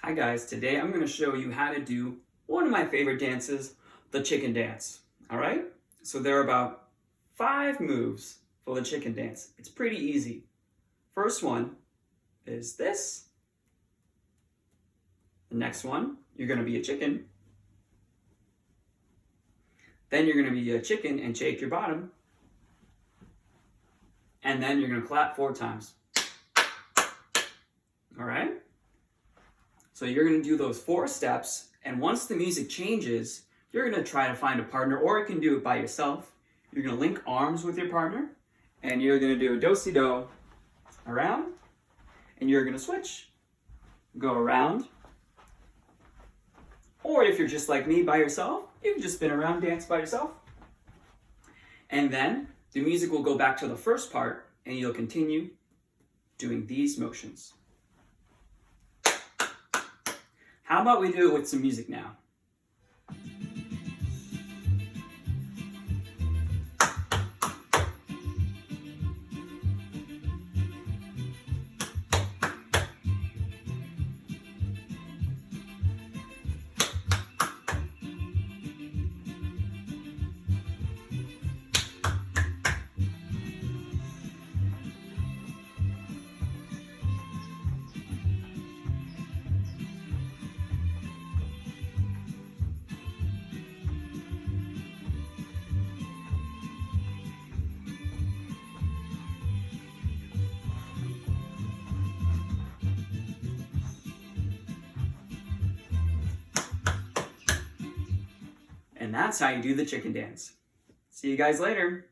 Hi guys, today I'm going to show you how to do one of my favorite dances, the chicken dance. Alright? So there are about 5 moves for the chicken dance. It's pretty easy. First one is this. The next one, you're going to be a chicken. Then you're going to be a chicken and shake your bottom. And then you're going to clap 4 times. Alright? So you're going to do those 4 steps, and once the music changes, you're going to try to find a partner, or you can do it by yourself. You're going to link arms with your partner, and you're going to do a do-si-do around, and you're going to switch, go around. Or if you're just like me by yourself, you can just spin around, dance by yourself. And then the music will go back to the first part, and you'll continue doing these motions. How about we do it with some music now? And that's how you do the chicken dance. See you guys later.